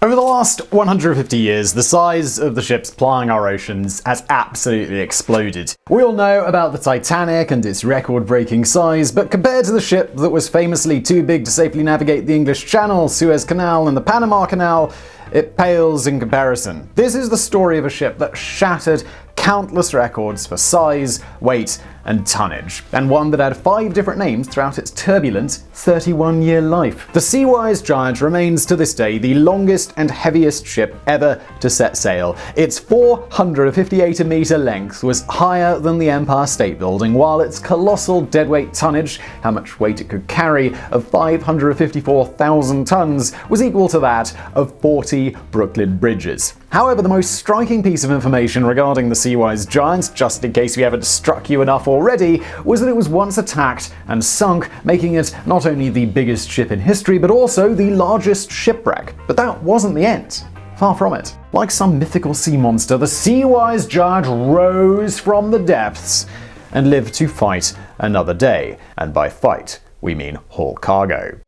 Over the last 150 years, the size of the ships plying our oceans has absolutely exploded. We all know about the Titanic and its record-breaking size, but compared to the ship that was famously too big to safely navigate the English Channel, Suez Canal, and the Panama Canal, it pales in comparison. This is the story of a ship that shattered countless records for size, weight, and tonnage, and one that had 5 different names throughout its turbulent 31-year life. The Seawise giant remains to this day the longest and heaviest ship ever to set sail. Its 458-meter length was higher than the Empire State Building, while its colossal deadweight tonnage, how much weight it could carry, of 554,000 tons, was equal to that of 40 Brooklyn bridges. However, the most striking piece of information regarding the Seawise giant, just in case we haven't struck you enough already, was that it was once attacked and sunk, making it not only the biggest ship in history, but also the largest shipwreck. But that wasn't the end. Far from it. Like some mythical sea monster, the Seawise giant rose from the depths and lived to fight another day. And by fight, we mean haul cargo.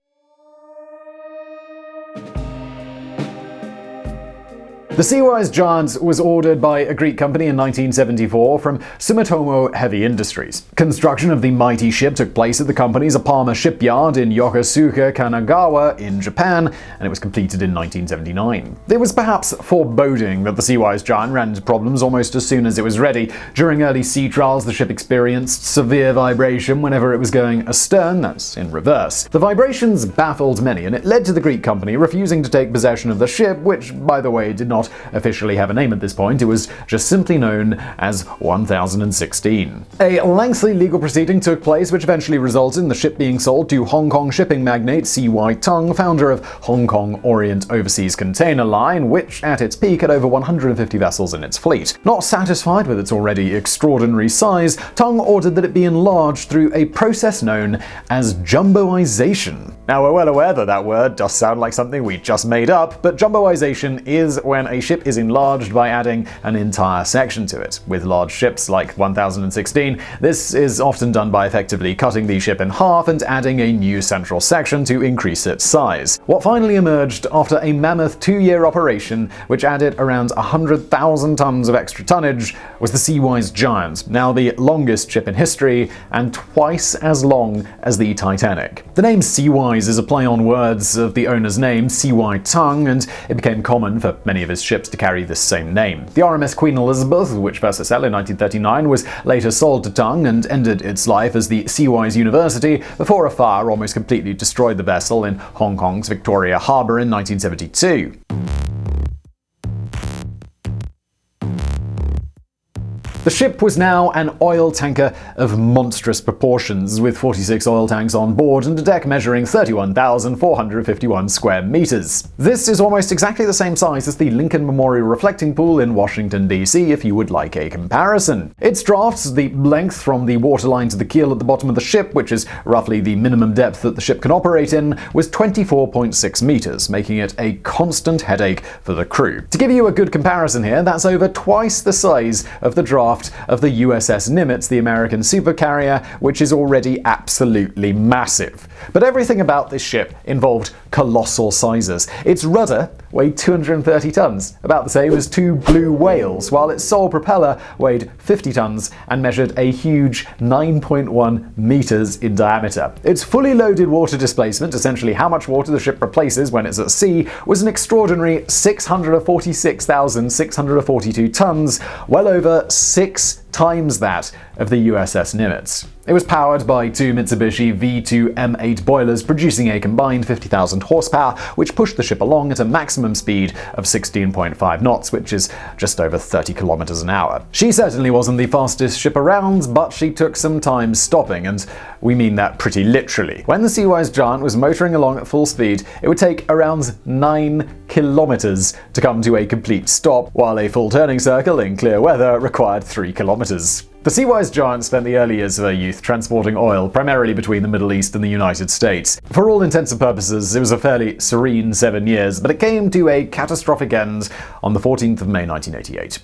The Seawise giant was ordered by a Greek company in 1974 from Sumitomo Heavy Industries. Construction of the mighty ship took place at the company's Apama shipyard in Yokosuka, Kanagawa, in Japan, and it was completed in 1979. It was perhaps foreboding that the Seawise giant ran into problems almost as soon as it was ready. During early sea trials, the ship experienced severe vibration whenever it was going astern, that's in reverse. The vibrations baffled many, and it led to the Greek company refusing to take possession of the ship, which, by the way, did not officially have a name at this point. It was just simply known as 1016. A lengthy legal proceeding took place, which eventually resulted in the ship being sold to Hong Kong shipping magnate C.Y. Tung, founder of Hong Kong Orient Overseas Container Line, which at its peak had over 150 vessels in its fleet. Not satisfied with its already extraordinary size, Tung ordered that it be enlarged through a process known as jumboization. Now, we're well aware that that word does sound like something we just made up, but jumboization is when a ship is enlarged by adding an entire section to it. With large ships like 1016, this is often done by effectively cutting the ship in half and adding a new central section to increase its size. What finally emerged after a mammoth 2-year operation, which added around 100,000 tons of extra tonnage, was the Seawise giant, now the longest ship in history and twice as long as the Titanic. The name Seawise is a play on words of the owner's name, C.Y. Tung, and it became common for many of his ships to carry this same name. The RMS Queen Elizabeth, which first set sail in 1939, was later sold to Tung and ended its life as the Seawise University before a fire almost completely destroyed the vessel in Hong Kong's Victoria Harbour in 1972. The ship was now an oil tanker of monstrous proportions, with 46 oil tanks on board and a deck measuring 31,451 square meters. This is almost exactly the same size as the Lincoln Memorial Reflecting Pool in Washington, D.C., if you would like a comparison. Its drafts, the length from the waterline to the keel at the bottom of the ship, which is roughly the minimum depth that the ship can operate in, was 24.6 meters, making it a constant headache for the crew. To give you a good comparison here, that's over twice the size of the draft of the USS Nimitz, the American supercarrier, which is already absolutely massive. But everything about this ship involved colossal sizes. Its rudder weighed 230 tons, about the same as 2 blue whales, while its sole propeller weighed 50 tons and measured a huge 9.1 meters in diameter. Its fully loaded water displacement, essentially how much water the ship replaces when it's at sea, was an extraordinary 646,642 tons, well over 6 times that of the USS Nimitz. It was powered by 2 Mitsubishi V2 M8 boilers producing a combined 50,000 horsepower, which pushed the ship along at a maximum speed of 16.5 knots, which is just over 30 kilometers an hour. She certainly wasn't the fastest ship around, but she took some time stopping, and we mean that pretty literally. When the Seawise giant was motoring along at full speed, it would take around 9 kilometers to come to a complete stop, while a full turning circle in clear weather required 3 kilometers. The Seawise giant spent the early years of her youth transporting oil, primarily between the Middle East and the United States. For all intents and purposes, it was a fairly serene 7 years, but it came to a catastrophic end on the 14th of May 1988.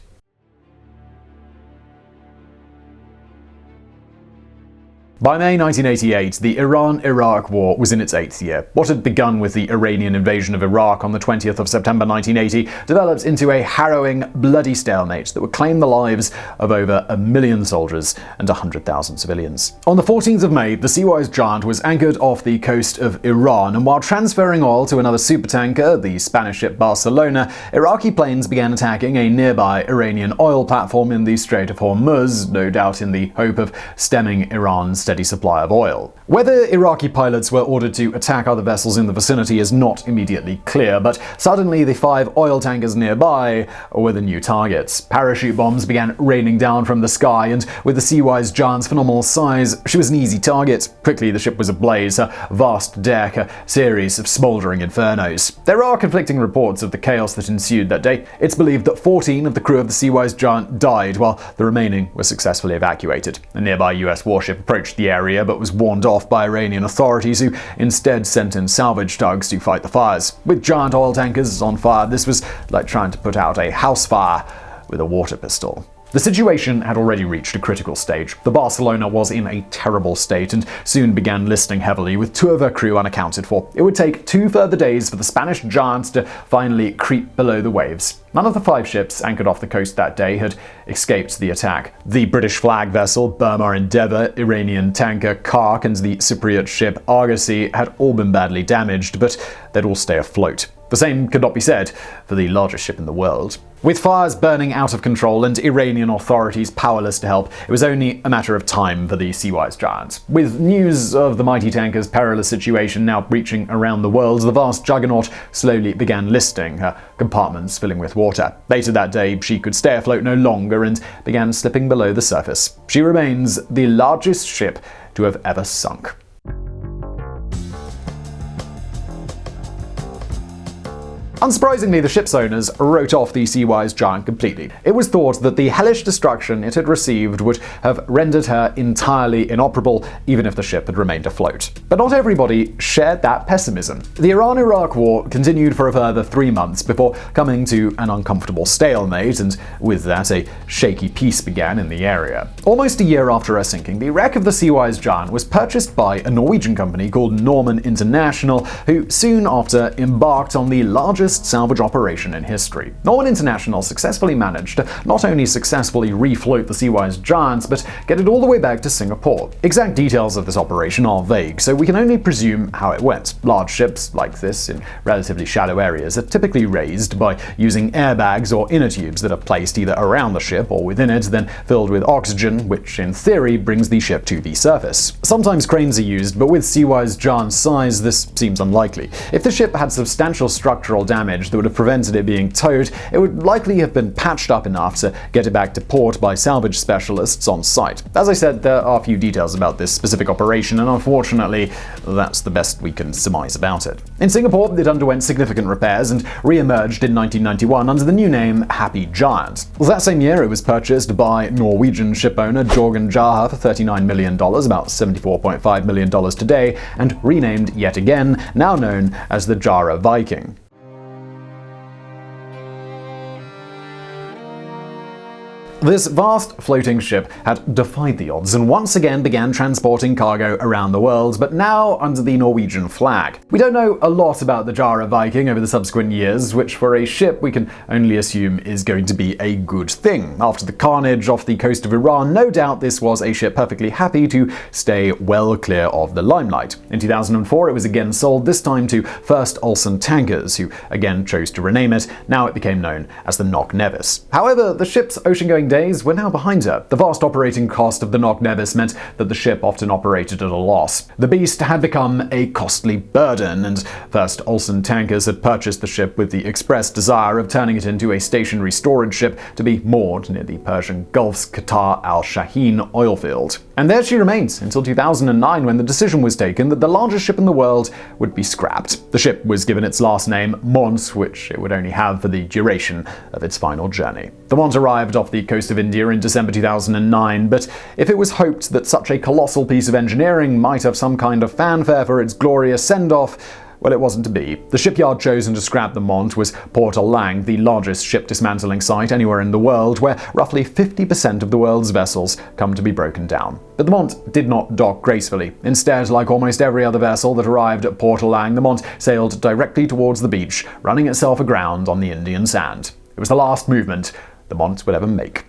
By May 1988, the Iran-Iraq War was in its 8th year. What had begun with the Iranian invasion of Iraq on the 20th of September 1980 developed into a harrowing, bloody stalemate that would claim the lives of over 1 million soldiers and 100,000 civilians. On the 14th of May, the Seawise giant was anchored off the coast of Iran, and while transferring oil to another supertanker, the Spanish ship Barcelona, Iraqi planes began attacking a nearby Iranian oil platform in the Strait of Hormuz, no doubt in the hope of stemming Iran's steady supply of oil. Whether Iraqi pilots were ordered to attack other vessels in the vicinity is not immediately clear, but suddenly the 5 oil tankers nearby were the new targets. Parachute bombs began raining down from the sky, and with the Seawise giant's phenomenal size, she was an easy target. Quickly the ship was ablaze, her vast deck a series of smouldering infernos. There are conflicting reports of the chaos that ensued that day. It's believed that 14 of the crew of the Seawise giant died, while the remaining were successfully evacuated. A nearby US warship approached the area but was warned off by Iranian authorities, who instead sent in salvage tugs to fight the fires. With giant oil tankers on fire, this was like trying to put out a house fire with a water pistol. The situation had already reached a critical stage. The Barcelona was in a terrible state and soon began listing heavily, with 2 of her crew unaccounted for. It would take 2 further days for the Spanish giants to finally creep below the waves. None of the 5 ships anchored off the coast that day had escaped the attack. The British flag vessel Burma Endeavour, Iranian tanker Kark, and the Cypriot ship Argosy had all been badly damaged, but they'd all stay afloat. The same could not be said for the largest ship in the world. With fires burning out of control and Iranian authorities powerless to help, it was only a matter of time for the Seawise giant. With news of the mighty tanker's perilous situation now reaching around the world, the vast juggernaut slowly began listing, her compartments filling with water. Later that day, she could stay afloat no longer and began slipping below the surface. She remains the largest ship to have ever sunk. Unsurprisingly, the ship's owners wrote off the Seawise giant completely. It was thought that the hellish destruction it had received would have rendered her entirely inoperable, even if the ship had remained afloat. But not everybody shared that pessimism. The Iran-Iraq War continued for a further 3 months before coming to an uncomfortable stalemate, and with that, a shaky peace began in the area. Almost a year after her sinking, the wreck of the Seawise giant was purchased by a Norwegian company called Norman International, who soon after embarked on the largest salvage operation in history. Norman International successfully managed to not only successfully refloat the Seawise giants, but get it all the way back to Singapore. Exact details of this operation are vague, so we can only presume how it went. Large ships like this in relatively shallow areas are typically raised by using airbags or inner tubes that are placed either around the ship or within it, then filled with oxygen, which in theory brings the ship to the surface. Sometimes cranes are used, but with Seawise giant's size, this seems unlikely. If the ship had substantial structural damage that would have prevented it being towed, it would likely have been patched up enough to get it back to port by salvage specialists on site. As I said, there are few details about this specific operation, and unfortunately, that's the best we can surmise about it. In Singapore, it underwent significant repairs and re-emerged in 1991 under the new name Happy Giant. That same year, it was purchased by Norwegian shipowner Jorgen Jaha for $39 million, about $74.5 million today, and renamed yet again, now known as the Jara Viking. This vast floating ship had defied the odds and once again began transporting cargo around the world, but now under the Norwegian flag. We don't know a lot about the Jara Viking over the subsequent years, which for a ship we can only assume is going to be a good thing. After the carnage off the coast of Iran, no doubt this was a ship perfectly happy to stay well clear of the limelight. In 2004, it was again sold, this time to First Olsen Tankers, who again chose to rename it. Now it became known as the Knock Nevis. However, the ship's ocean-going days were now behind her. The vast operating cost of the Knock Nevis meant that the ship often operated at a loss. The beast had become a costly burden, and First Olsen Tankers had purchased the ship with the express desire of turning it into a stationary storage ship to be moored near the Persian Gulf's Qatar Al Shaheen oil field. And there she remains until 2009, when the decision was taken that the largest ship in the world would be scrapped. The ship was given its last name, Mont, which it would only have for the duration of its final journey. The Mont arrived off the coast of India in December 2009, but if it was hoped that such a colossal piece of engineering might have some kind of fanfare for its glorious send-off, Well, it wasn't to be. The shipyard chosen to scrap the Mont was Port au Lang, the largest ship dismantling site anywhere in the world, where roughly 50% of the world's vessels come to be broken down. But the Mont did not dock gracefully. Instead, like almost every other vessel that arrived at Port au Lang, the Mont sailed directly towards the beach, running itself aground on the Indian sand. It was the last movement the Mont would ever make.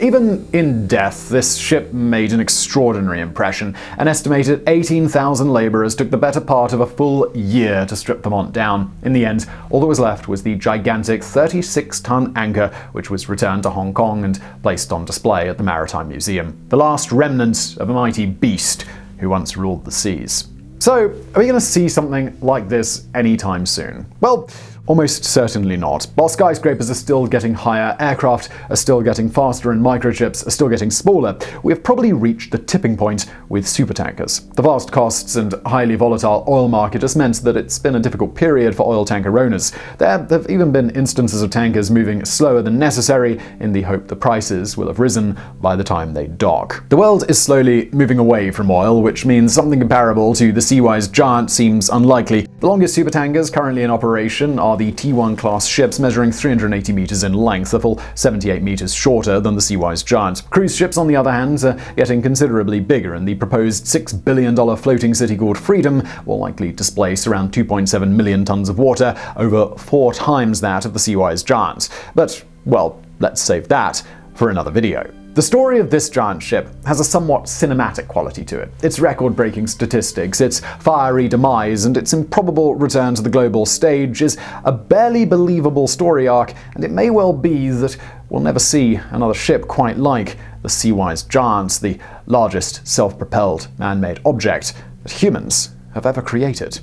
Even in death, this ship made an extraordinary impression. An estimated 18,000 laborers took the better part of a full year to strip the Mont down. In the end, all that was left was the gigantic 36-ton anchor, which was returned to Hong Kong and placed on display at the Maritime Museum. The last remnant of a mighty beast who once ruled the seas. So, are we going to see something like this anytime soon? Well, almost certainly not. While skyscrapers are still getting higher, aircraft are still getting faster, and microchips are still getting smaller, we have probably reached the tipping point with supertankers. The vast costs and highly volatile oil market has meant that it's been a difficult period for oil tanker owners. There have even been instances of tankers moving slower than necessary in the hope the prices will have risen by the time they dock. The world is slowly moving away from oil, which means something comparable to the Seawise giant seems unlikely. The longest supertankers currently in operation are the T1 class ships, measuring 380 meters in length, a full 78 meters shorter than the Seawise giant. Cruise ships, on the other hand, are getting considerably bigger, and the proposed $6 billion floating city called Freedom will likely displace around 2.7 million tons of water, over 4 times that of the Seawise giant. But, well, let's save that for another video. The story of this giant ship has a somewhat cinematic quality to it. Its record-breaking statistics, its fiery demise, and its improbable return to the global stage is a barely believable story arc, and it may well be that we'll never see another ship quite like the Seawise giant, the largest self-propelled man-made object that humans have ever created.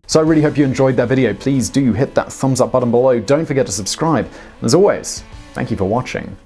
So I really hope you enjoyed that video. Please do hit that thumbs up button below. Don't forget to subscribe. And as always, thank you for watching.